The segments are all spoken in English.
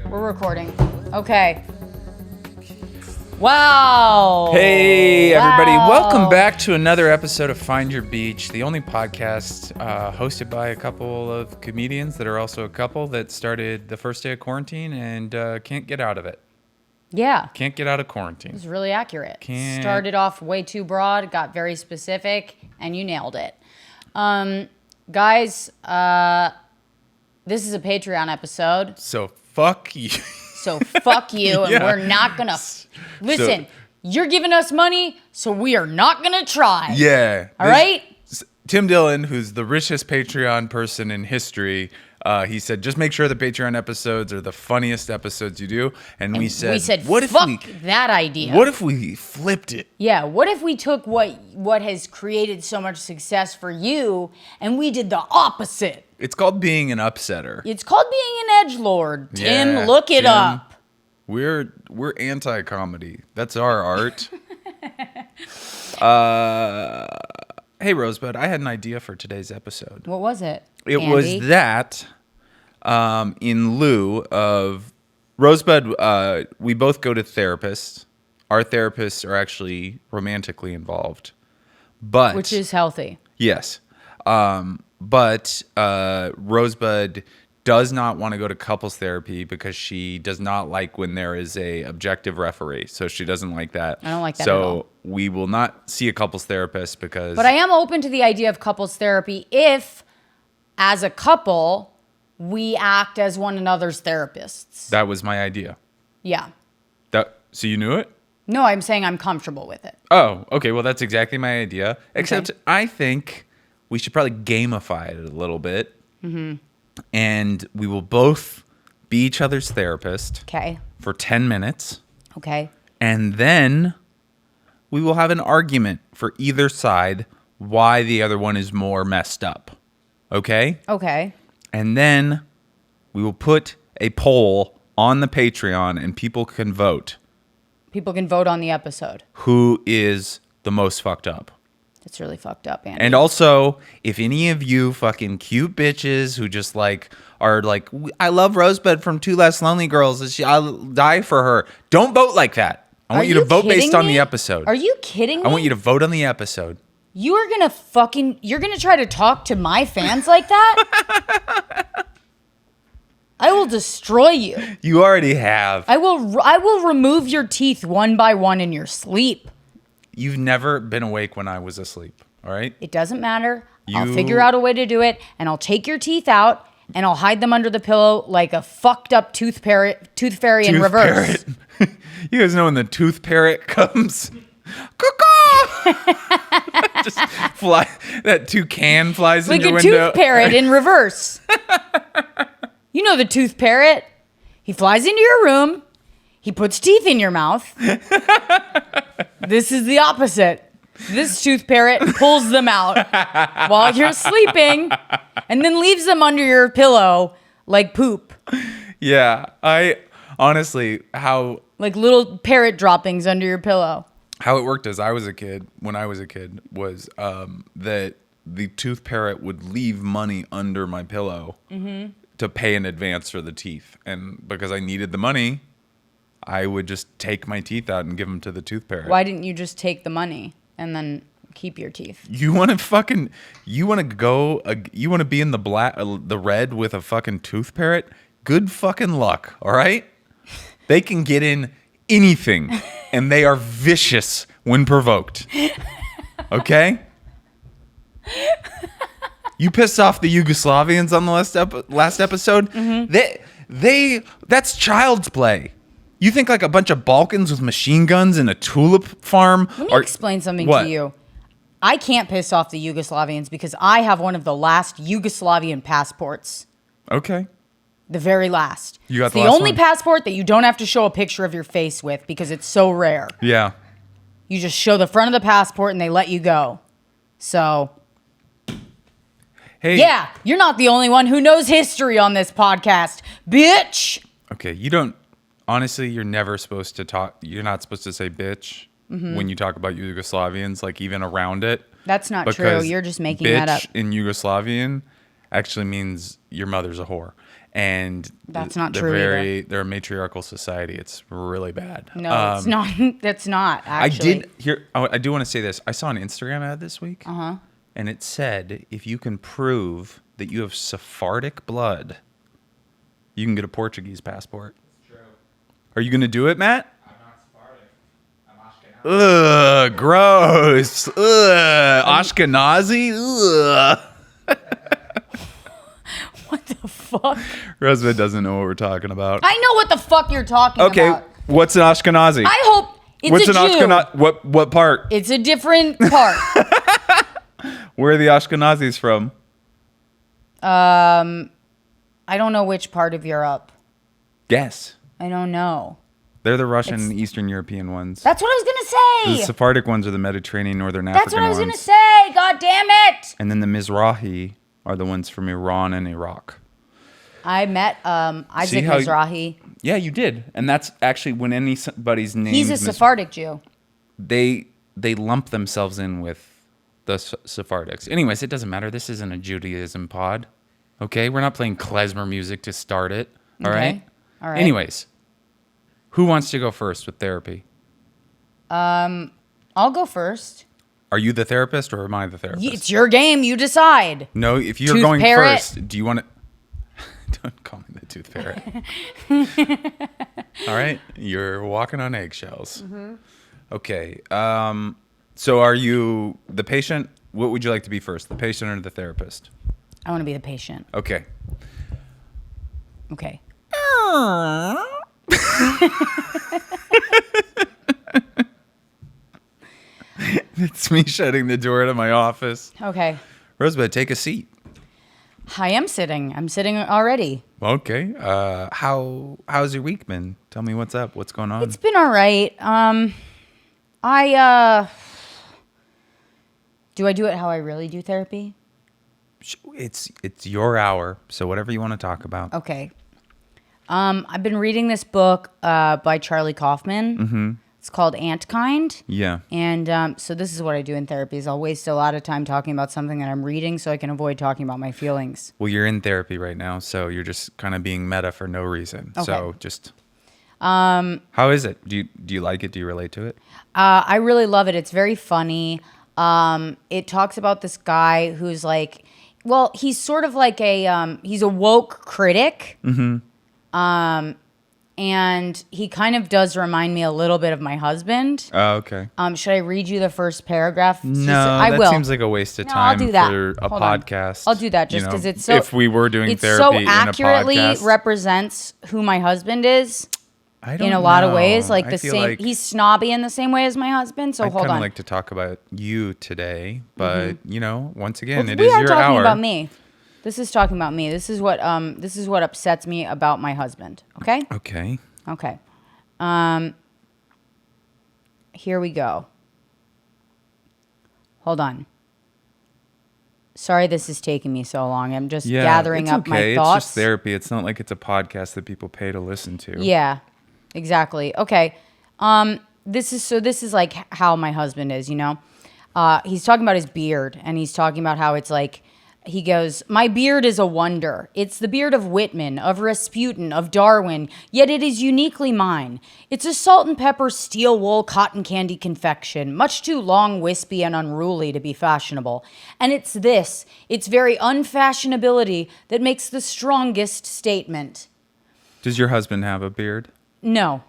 We're recording. Okay. Wow. Hey, everybody. Wow. Welcome back to another episode of Find Your Beach, the only podcast hosted by a couple of comedians that are also a couple that started the first day of quarantine and can't get out of it. Yeah. Can't get out of quarantine. It was really accurate. Can't. Started off way too broad, got very specific, and you nailed it. Guys, this is a Patreon episode. So fuck you. So fuck you, and Yeah. we're not gonna listen. You're giving us money, so we are not gonna try. Yeah. All right. Tim Dillon, who's the richest Patreon person in history, he said, just make sure the Patreon episodes are the funniest episodes you do. And we said, what fuck if that idea? What if we flipped it? Yeah, what if we took what has created so much success for you and we did the opposite? It's called being an upsetter. It's called being an edgelord. Tim, Yeah, look it Tim. up. We're anti-comedy. That's our art. Hey, Rosebud, I had an idea for today's episode. What was it? It Andy? was that in lieu of Rosebud, we both go to therapists. Our therapists are actually romantically involved, but Which is healthy. yes. But Rosebud does not want to go to couples therapy because she does not like when there is a objective referee. So she doesn't like that. I don't like that So at all. we will not see a couples therapist because... But I am open to the idea of couples therapy if, as a couple, we act as one another's therapists. That was my idea. Yeah. So you knew it? No, I'm saying I'm comfortable with it. Oh, okay. Well, that's exactly my idea. Except I think we should probably gamify it a little bit. Mm-hmm. And we will both be each other's therapist Okay. for 10 minutes. Okay. And then we will have an argument for either side why the other one is more messed up. Okay? Okay. And then we will put a poll on the Patreon and people can vote People can vote on the episode. who is the most fucked up. It's really fucked up, Andy. And also, if any of you fucking cute bitches who just are like, I love Rosebud from Two Less Lonely Girls, I'll die for her. Don't vote like that. I want you to vote based on the episode. Are you kidding me? I want you to vote on the episode. You're gonna try to talk to my fans like that? I will destroy you. You already have. I will remove your teeth one by one in your sleep. You've never been awake when I was asleep, all right? It doesn't matter. I'll You- figure out a way to do it, and I'll take your teeth out, and I'll hide them under the pillow like a fucked up tooth fairy in reverse. Parrot. You guys know when the tooth parrot comes? Caw-caw! Just fly. That toucan flies Like in your a window. tooth parrot in reverse. You know the tooth parrot. He flies into your room. He puts teeth in your mouth. This is the opposite. This tooth parrot pulls them out while you're sleeping and then leaves them under your pillow like poop. Yeah, I honestly, how Like little parrot droppings under your pillow. it worked when I was a kid, was that the tooth parrot would leave money under my pillow to pay in advance for the teeth. And because I needed the money, I would just take my teeth out and give them to the tooth parrot. Why didn't you just take the money and then keep your teeth? You want to be in the red with a fucking tooth parrot? Good fucking luck, all right? They can get in anything, and they are vicious when provoked. Okay? You pissed off the Yugoslavians on the last episode? Mm-hmm. That's child's play. You think like a bunch of Balkans with machine guns in a tulip farm? Let me explain something to you. I can't piss off the Yugoslavians because I have one of the last Yugoslavian passports. Okay. The very last. You got it's the the last only one? passport that you don't have to show a picture of your face with because it's so rare. Yeah. You just show the front of the passport and they let you go. So, Hey. yeah, you're not the only one who knows history on this podcast, bitch. Okay, you don't. Honestly, you're never supposed to talk. You're not supposed to say bitch when you talk about Yugoslavians, like even around it. That's not true. Because You're just making that up. bitch in Yugoslavian actually means your mother's a whore. And That's not they're true they're a matriarchal society. It's really bad. No, it's not. That's not, actually. I do want to say this. I saw an Instagram ad this week. Uh-huh. And it said, if you can prove that you have Sephardic blood, you can get a Portuguese passport. It's true. Are you going to do it, Matt? I'm not Sephardic. I'm Ashkenazi. Ugh, gross. Ugh, Ashkenazi? Ugh. What the fuck? Rosebud doesn't know what we're talking about. I know what the fuck you're talking Okay, about. what's an Ashkenazi? I hope it's What's a an Jew. Ashkenazi? What part? It's a different part. Where are the Ashkenazis from? I don't know which part of Europe. Guess. I don't know. They're the Russian and Eastern European ones. That's what I was gonna The say. Sephardic ones are the Mediterranean, Northern That's African what I was ones. gonna say. God damn it! And then the Mizrahi are the ones from Iran and Iraq. I met Isaac how- Mizrahi. Yeah, you did. And that's actually when anybody's name He's a Sephardic Jew. they lump themselves in with the Sephardics. Anyways, it doesn't matter. This isn't a Judaism pod. Okay? We're not playing klezmer music to start it. All Okay. right? All right. Anyways, who wants to go first with therapy? I'll go first. Are you the therapist or am I the therapist? It's your game. You decide. No, if you're Tooth going parrot. first, do you want to... Don't call me the tooth parrot. All right? You're walking on eggshells. Mm-hmm. Okay. So are you the patient? What would you like to be first, the patient or the therapist? I want to be the patient. Okay. Okay. It's me shutting the door to my office. Okay. Rosebud, take a seat. I am sitting. I'm sitting already. Okay. How's your week been? Tell me what's up. What's going on? It's been all right. Do I do it how I really do therapy? It's your hour, so whatever you want to talk about. Okay. I've been reading this book by Charlie Kaufman. Mm-hmm. It's called Antkind. Yeah. And so this is what I do in therapy is I'll waste a lot of time talking about something that I'm reading so I can avoid talking about my feelings. Well, you're in therapy right now, so you're just kind of being meta for no reason. Okay. So just how is it? Do you like it? Do you relate to it? I really love it. It's very funny. It talks about this guy who's like, well, he's sort of like he's a woke critic. Mm-hmm. And he kind of does remind me a little bit of my husband. Oh, okay. Should I read you the first paragraph? No, I that will. seems like a waste of No, I'll time do that. for a Hold on. podcast. I'll do that just you know, because it's so. If we were doing it's therapy so in a accurately podcast, represents who my husband is I don't in a lot of know. ways. Like I the feel same. like He's snobby in the same way as my husband. So I'd hold kind of on. like to talk about you today, but you know, once again, Well, it we is are your talking hour. about me. This is talking about me. This is what upsets me about my husband. Okay. Okay. Okay. Here we go. Hold on. Sorry this is taking me so long. I'm just gathering it's up okay. my thoughts. It's just therapy. It's not like it's a podcast that people pay to listen to. Yeah, exactly. Okay. This is like how my husband is, you know? He's talking about his beard and he's talking about how it's like, he goes, my beard is a wonder. It's the beard of Whitman, of Rasputin, of Darwin, yet it is uniquely mine. It's a salt and pepper steel wool cotton candy confection, much too long, wispy, and unruly to be fashionable. And it's its very unfashionability that makes the strongest statement. Does your husband have a beard? No.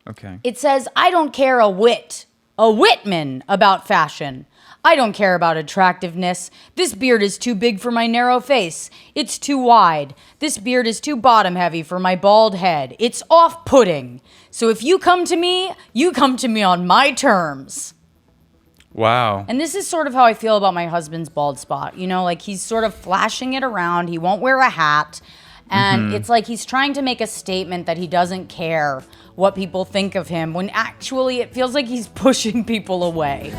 Okay. It says, I don't care a Whitman about fashion. I don't care about attractiveness. This beard is too big for my narrow face. It's too wide. This beard is too bottom heavy for my bald head. It's off-putting. So if you come to me on my terms. Wow. And this is sort of how I feel about my husband's bald spot. You know, like he's sort of flashing it around. He won't wear a hat. And it's like he's trying to make a statement that he doesn't care what people think of him when actually it feels like he's pushing people away.